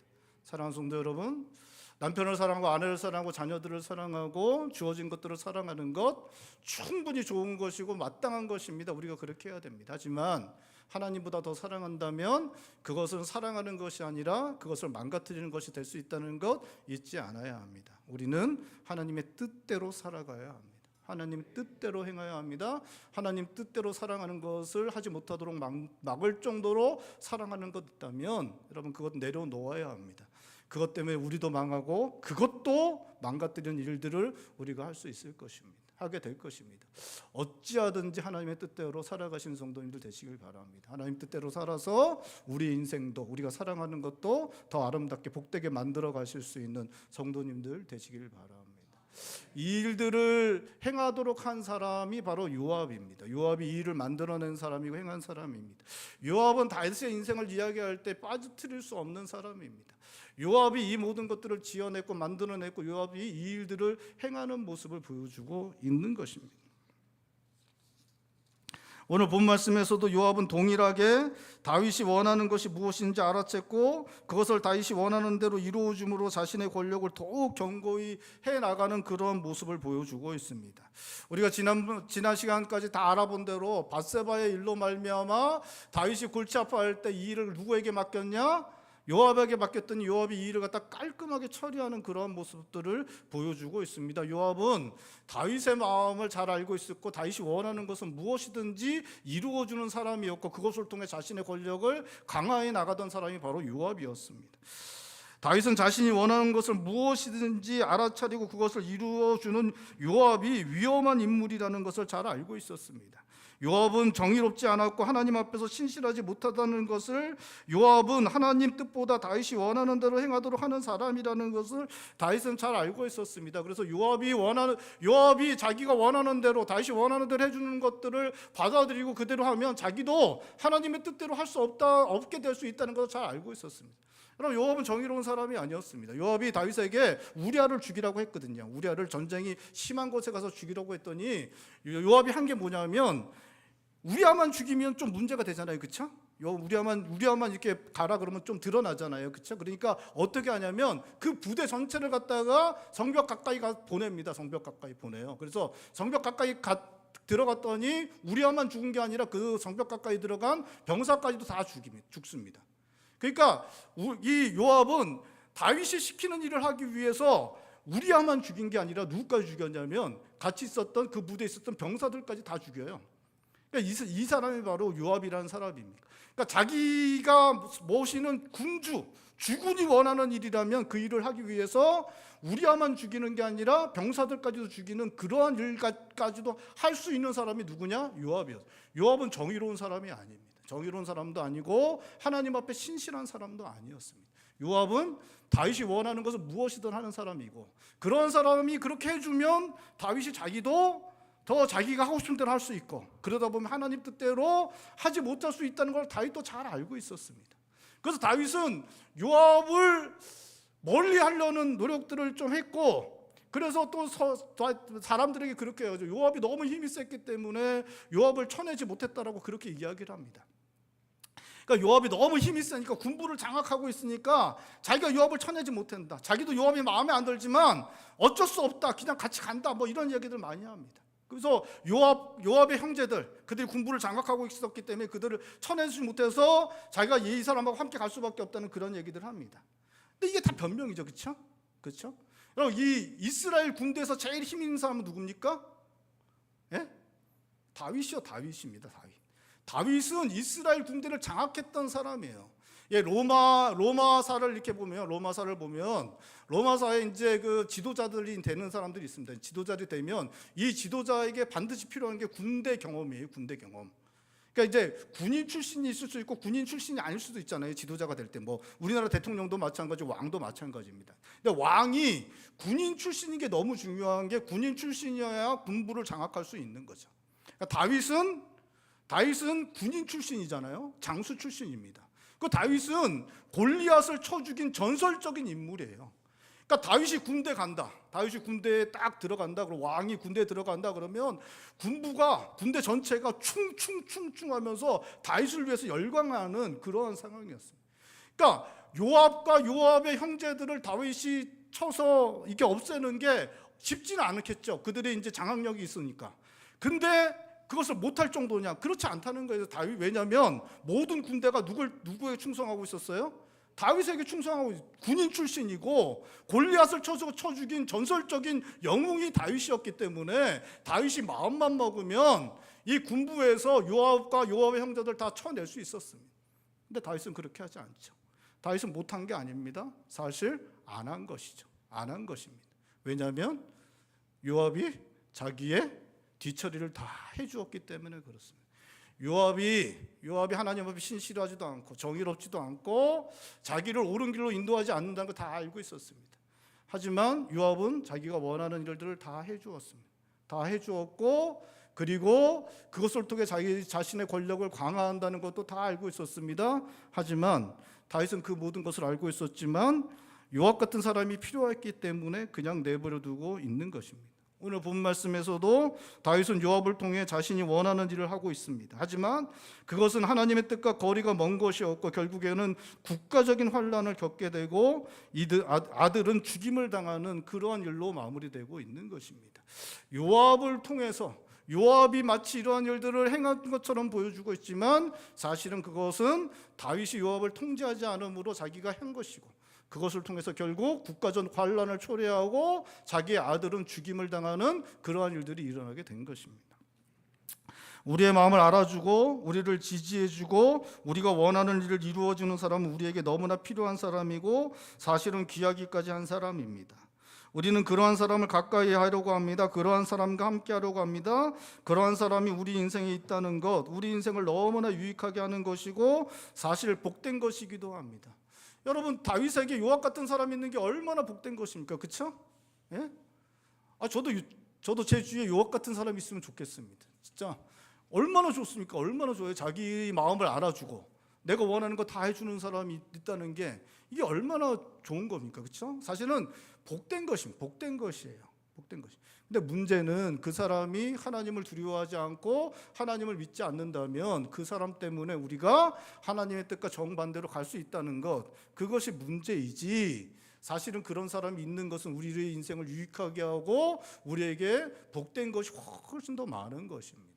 사랑하는 성도 여러분, 남편을 사랑하고 아내를 사랑하고 자녀들을 사랑하고 주어진 것들을 사랑하는 것 충분히 좋은 것이고 마땅한 것입니다. 우리가 그렇게 해야 됩니다. 하지만 하나님보다 더 사랑한다면 그것은 사랑하는 것이 아니라 그것을 망가뜨리는 것이 될 수 있다는 것 잊지 않아야 합니다. 우리는 하나님의 뜻대로 살아가야 합니다. 하나님 뜻대로 행해야 합니다. 하나님 뜻대로 사랑하는 것을 하지 못하도록 막을 정도로 사랑하는 것 있다면 여러분, 그것 내려놓아야 합니다. 그것 때문에 우리도 망하고 그것도 망가뜨리는 일들을 우리가 할 수 있을 것입니다. 하게 될 것입니다. 어찌하든지 하나님의 뜻대로 살아가신 성도님들 되시길 바랍니다. 하나님 뜻대로 살아서 우리 인생도, 우리가 사랑하는 것도 더 아름답게 복되게 만들어 가실 수 있는 성도님들 되시길 바랍니다. 이 일들을 행하도록 한 사람이 바로 요압입니다. 요압이 이 일을 만들어낸 사람이고 행한 사람입니다. 요압은 다윗의 인생을 이야기할 때 빠져들일 수 없는 사람입니다. 요압이 이 모든 것들을 지어냈고 만들어냈고 요압이 이 일들을 행하는 모습을 보여주고 있는 것입니다. 오늘 본 말씀에서도 요압은 동일하게 다윗이 원하는 것이 무엇인지 알아챘고 그것을 다윗이 원하는 대로 이루어줌으로 자신의 권력을 더욱 견고히 해나가는 그런 모습을 보여주고 있습니다. 우리가 지난 시간까지 다 알아본 대로 밧세바의 일로 말미암아 다윗이 골치 아파할 때 이 일을 누구에게 맡겼냐? 요압에게 맡겼더니 요압이 이 일을 갖다 깔끔하게 처리하는 그런 모습들을 보여주고 있습니다. 요압은 다윗의 마음을 잘 알고 있었고 다윗이 원하는 것은 무엇이든지 이루어주는 사람이었고 그것을 통해 자신의 권력을 강화해 나가던 사람이 바로 요압이었습니다. 다윗은 자신이 원하는 것을 무엇이든지 알아차리고 그것을 이루어주는 요압이 위험한 인물이라는 것을 잘 알고 있었습니다. 요압은 정의롭지 않았고 하나님 앞에서 신실하지 못하다는 것을, 요압은 하나님 뜻보다 다윗이 원하는 대로 행하도록 하는 사람이라는 것을 다윗은 잘 알고 있었습니다. 그래서 요압이 자기가 원하는 대로, 다윗이 원하는 대로 해주는 것들을 받아들이고 그대로 하면 자기도 하나님의 뜻대로 할 수 없게 될 수 있다는 것을 잘 알고 있었습니다. 그럼 요압은 정의로운 사람이 아니었습니다. 요압이 다윗에게 우리아를 죽이라고 했거든요. 우리아를 전쟁이 심한 곳에 가서 죽이라고 했더니 요압이 한 게 뭐냐면, 우리아만 죽이면 좀 문제가 되잖아요, 그렇죠? 우리아만 이렇게 가라 그러면 좀 드러나잖아요, 그렇죠? 그러니까 어떻게 하냐면 그 부대 전체를 갖다가 성벽 가까이 보냅니다. 성벽 가까이 보내요. 그래서 성벽 가까이 들어갔더니 우리아만 죽은 게 아니라 그 성벽 가까이 들어간 병사까지도 다 죽습니다. 그러니까 이 요압은 다윗이 시키는 일을 하기 위해서 우리아만 죽인 게 아니라 누구까지 죽였냐면 같이 있었던 그 부대에 있었던 병사들까지 다 죽여요. 그러니까 이 사람이 바로 요압이라는 사람입니다. 그러니까 자기가 모시는 주군이 원하는 일이라면 그 일을 하기 위해서 우리아만 죽이는 게 아니라 병사들까지도 죽이는 그러한 일까지도 할 수 있는 사람이 누구냐? 요압이었어요. 요압은 정의로운 사람이 아닙니다. 정의로운 사람도 아니고 하나님 앞에 신실한 사람도 아니었습니다. 요압은 다윗이 원하는 것을 무엇이든 하는 사람이고, 그런 사람이 그렇게 해주면 다윗이 자기도 더 자기가 하고 싶은 대로 할 수 있고, 그러다 보면 하나님 뜻대로 하지 못할 수 있다는 걸 다윗도 잘 알고 있었습니다. 그래서 다윗은 요압을 멀리 하려는 노력들을 좀 했고, 그래서 또 사람들에게 그렇게 해요. 요압이 너무 힘이 셌기 때문에 요압을 쳐내지 못했다라고 그렇게 이야기를 합니다. 그러니까 요압이 너무 힘이 세니까, 군부를 장악하고 있으니까 자기가 요압을 쳐내지 못한다. 자기도 요압이 마음에 안 들지만 어쩔 수 없다, 그냥 같이 간다, 뭐 이런 얘기들 많이 합니다. 그래서 요압의 형제들, 그들이 군부를 장악하고 있었기 때문에 그들을 쳐내지 못해서 자기가 이 사람하고 함께 갈 수밖에 없다는 그런 얘기들 합니다. 근데 이게 다 변명이죠, 그렇죠? 그렇죠? 여러분, 이 이스라엘 군대에서 제일 힘 있는 사람은 누굽니까? 예? 다윗입니다. 다윗은 이스라엘 군대를 장악했던 사람이에요. 예, 로마사를 이렇게 보면, 로마사에 이제 그 지도자들이 되는 사람들이 있습니다. 지도자들이 되면 이 지도자에게 반드시 필요한 게 군대 경험이에요. 군대 경험. 그러니까 이제 군인 출신이 있을 수 있고 군인 출신이 아닐 수도 있잖아요. 지도자가 될 때 뭐 우리나라 대통령도 마찬가지, 왕도 마찬가지입니다. 근데 왕이 군인 출신인 게 너무 중요한 게, 군인 출신이어야 군부를 장악할 수 있는 거죠. 그러니까 다윗은 군인 출신이잖아요. 장수 출신입니다. 그 다윗은 골리앗을 쳐 죽인 전설적인 인물이에요. 그러니까 다윗이 군대에 딱 들어간다. 그리고 왕이 군대에 들어간다 그러면 군대 전체가 충충충충 하면서 다윗을 위해서 열광하는 그러한 상황이었습니다. 그러니까 요압과 요압의 형제들을 다윗이 쳐서 이게 없애는 게 쉽지는 않겠죠. 그들이 이제 장악력이 있으니까. 근데 그것을 못할 정도냐? 그렇지 않다는 거예요. 다윗, 왜냐하면 모든 군대가 누구에게 충성하고 있었어요? 다윗에게 충성하고, 군인 출신이고 골리앗을 쳐 죽인 전설적인 영웅이 다윗이었기 때문에 다윗이 마음만 먹으면 이 군부에서 요압과 요압의 형제들 다 쳐낼 수 있었습니다. 근데 다윗은 그렇게 하지 않죠. 다윗은 못한 게 아닙니다. 사실 안 한 것이죠. 안 한 것입니다. 왜냐하면 요압이 자기의 뒤처리를 다 해주었기 때문에 그렇습니다. 요압이 하나님 앞에 신실하지도 않고 정의롭지도 않고 자기를 옳은 길로 인도하지 않는다는 걸 다 알고 있었습니다. 하지만 요압은 자기가 원하는 일들을 다 해주었습니다. 다 해주었고, 그리고 그것을 통해 자기 자신의 권력을 강화한다는 것도 다 알고 있었습니다. 하지만 다윗은 그 모든 것을 알고 있었지만 요압 같은 사람이 필요했기 때문에 그냥 내버려 두고 있는 것입니다. 오늘 본 말씀에서도 다윗은 요압을 통해 자신이 원하는 일을 하고 있습니다. 하지만 그것은 하나님의 뜻과 거리가 먼 것이었고 결국에는 국가적인 환란을 겪게 되고 아들은 죽임을 당하는 그러한 일로 마무리되고 있는 것입니다. 요압을 통해서 요압이 마치 이러한 일들을 행한 것처럼 보여주고 있지만 사실은 그것은 다윗이 요압을 통제하지 않음으로 자기가 한 것이고 그것을 통해서 결국 국가적 환란을 초래하고 자기의 아들은 죽임을 당하는 그러한 일들이 일어나게 된 것입니다. 우리의 마음을 알아주고 우리를 지지해주고 우리가 원하는 일을 이루어주는 사람은 우리에게 너무나 필요한 사람이고 사실은 귀하기까지 한 사람입니다. 우리는 그러한 사람을 가까이 하려고 합니다. 그러한 사람과 함께 하려고 합니다. 그러한 사람이 우리 인생에 있다는 것, 우리 인생을 너무나 유익하게 하는 것이고 사실 복된 것이기도 합니다. 여러분, 다윗에게 요압 같은 사람이 있는 게 얼마나 복된 것입니까? 그렇죠? 예? 저도 제 주위에 요압 같은 사람이 있으면 좋겠습니다. 진짜 얼마나 좋습니까? 얼마나 좋아요. 자기 마음을 알아주고 내가 원하는 거 다 해주는 사람이 있다는 게 이게 얼마나 좋은 겁니까? 그렇죠? 사실은 복된 것이에요. 복된 것이에요. 근데 문제는 그 사람이 하나님을 두려워하지 않고 하나님을 믿지 않는다면 그 사람 때문에 우리가 하나님의 뜻과 정반대로 갈 수 있다는 것, 그것이 문제이지 사실은 그런 사람이 있는 것은 우리의 인생을 유익하게 하고 우리에게 복된 것이 훨씬 더 많은 것입니다.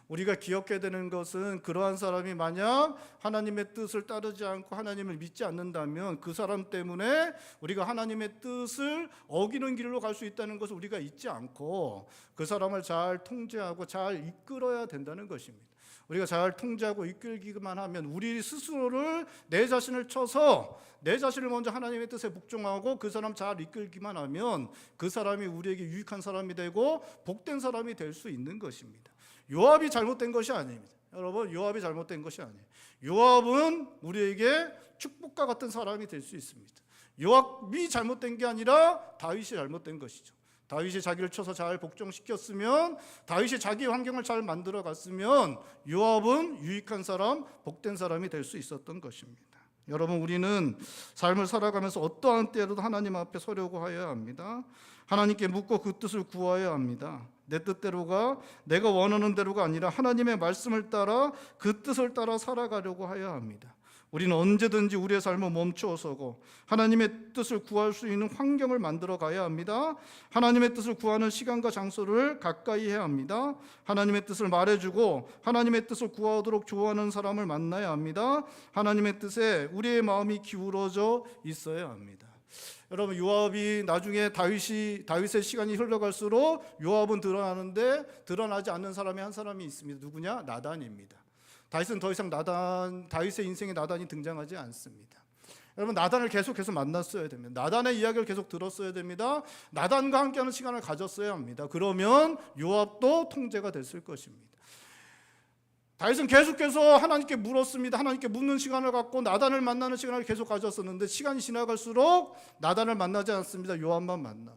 우리가 기억해야 되는 것은 그러한 사람이 만약 하나님의 뜻을 따르지 않고 하나님을 믿지 않는다면 그 사람 때문에 우리가 하나님의 뜻을 어기는 길로 갈 수 있다는 것을 우리가 잊지 않고 그 사람을 잘 통제하고 잘 이끌어야 된다는 것입니다. 우리가 잘 통제하고 이끌기만 하면 우리 스스로를 내 자신을 쳐서 내 자신을 먼저 하나님의 뜻에 복종하고 그 사람 잘 이끌기만 하면 그 사람이 우리에게 유익한 사람이 되고 복된 사람이 될 수 있는 것입니다. 요압이 잘못된 것이 아닙니다. 여러분, 요압이 잘못된 것이 아니에요. 요압은 우리에게 축복과 같은 사람이 될 수 있습니다. 요압이 잘못된 게 아니라 다윗이 잘못된 것이죠. 다윗이 자기를 쳐서 잘 복종시켰으면, 다윗이 자기 환경을 잘 만들어 갔으면 요압은 유익한 사람, 복된 사람이 될 수 있었던 것입니다. 여러분, 우리는 삶을 살아가면서 어떠한 때로도 하나님 앞에 서려고 하여야 합니다. 하나님께 묻고 그 뜻을 구하여야 합니다. 내 뜻대로가, 내가 원하는 대로가 아니라 하나님의 말씀을 따라 그 뜻을 따라 살아가려고 하여야 합니다. 우리는 언제든지 우리의 삶을 멈추어서고 하나님의 뜻을 구할 수 있는 환경을 만들어 가야 합니다. 하나님의 뜻을 구하는 시간과 장소를 가까이 해야 합니다. 하나님의 뜻을 말해주고 하나님의 뜻을 구하도록 좋아하는 사람을 만나야 합니다. 하나님의 뜻에 우리의 마음이 기울어져 있어야 합니다. 여러분, 요압이 나중에 다윗의 시간이 흘러갈수록 요압은 드러나는데 드러나지 않는 사람이 한 사람이 있습니다. 누구냐? 나단입니다. 다윗은 더 이상 다윗의 인생에 나단이 등장하지 않습니다. 여러분, 나단을 계속해서 만났어야 됩니다. 나단의 이야기를 계속 들었어야 됩니다. 나단과 함께하는 시간을 가졌어야 합니다. 그러면 요압도 통제가 됐을 것입니다. 다윗은 계속해서 하나님께 물었습니다. 하나님께 묻는 시간을 갖고 나단을 만나는 시간을 계속 가졌었는데 시간이 지나갈수록 나단을 만나지 않습니다. 요압만 만나.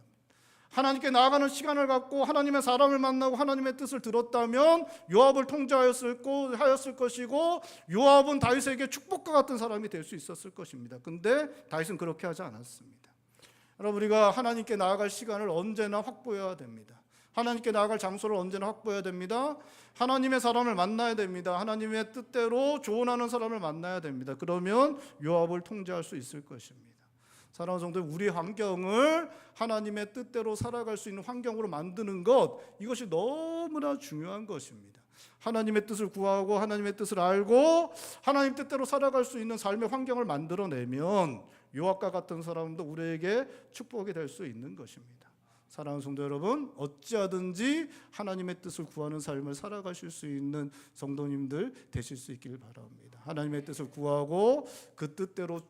하나님께 나아가는 시간을 갖고 하나님의 사람을 만나고 하나님의 뜻을 들었다면 요압을 통제하였을 것이고 요압은 다윗에게 축복과 같은 사람이 될 수 있었을 것입니다. 근데 다윗은 그렇게 하지 않았습니다. 여러분, 우리가 하나님께 나아갈 시간을 언제나 확보해야 됩니다. 하나님께 나아갈 장소를 언제나 확보해야 됩니다. 하나님의 사람을 만나야 됩니다. 하나님의 뜻대로 조언하는 사람을 만나야 됩니다. 그러면 요압을 통제할 수 있을 것입니다. 사랑하는 성도, 우리 환경을 하나님의 뜻대로 살아갈 수 있는 환경으로 만드는 것, 이것이 너무나 중요한 것입니다. 하나님의 뜻을 구하고 하나님의 뜻을 알고 하나님 뜻대로 살아갈 수 있는 삶의 환경을 만들어내면 요압과 같은 사람도 우리에게 축복이 될 수 있는 것입니다. 사랑하는 성도 여러분, 어찌하든지 하나님의 뜻을 구하는 삶을 살아가실 수 있는 성도님들 되실 수 있길 바랍니다. 하나님의 뜻을 구하고 그 뜻대로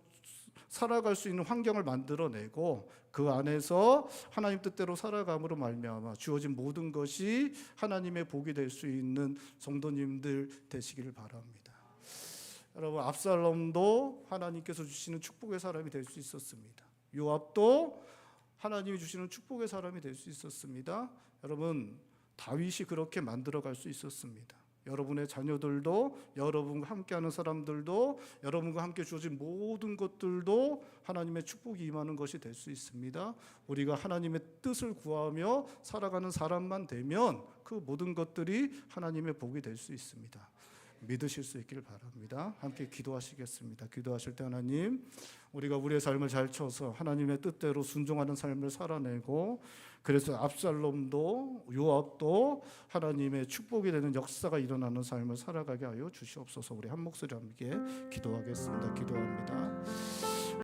살아갈 수 있는 환경을 만들어내고 그 안에서 하나님 뜻대로 살아감으로 말미암아 주어진 모든 것이 하나님의 복이 될 수 있는 성도님들 되시기를 바랍니다. 여러분, 압살롬도 하나님께서 주시는 축복의 사람이 될 수 있었습니다. 요압도 하나님이 주시는 축복의 사람이 될 수 있었습니다. 여러분, 다윗이 그렇게 만들어갈 수 있었습니다. 여러분의 자녀들도, 여러분과 함께하는 사람들도, 여러분과 함께 주어진 모든 것들도 하나님의 축복이 임하는 것이 될 수 있습니다. 우리가 하나님의 뜻을 구하며 살아가는 사람만 되면 그 모든 것들이 하나님의 복이 될 수 있습니다. 믿으실 수 있길 바랍니다. 함께 기도하시겠습니다. 기도하실 때 하나님, 우리가 우리의 삶을 잘 쳐서 하나님의 뜻대로 순종하는 삶을 살아내고, 그래서 압살롬도 요압도 하나님의 축복이 되는 역사가 일어나는 삶을 살아가게 하여 주시옵소서. 우리 한 목소리 함께 기도하겠습니다. 기도합니다.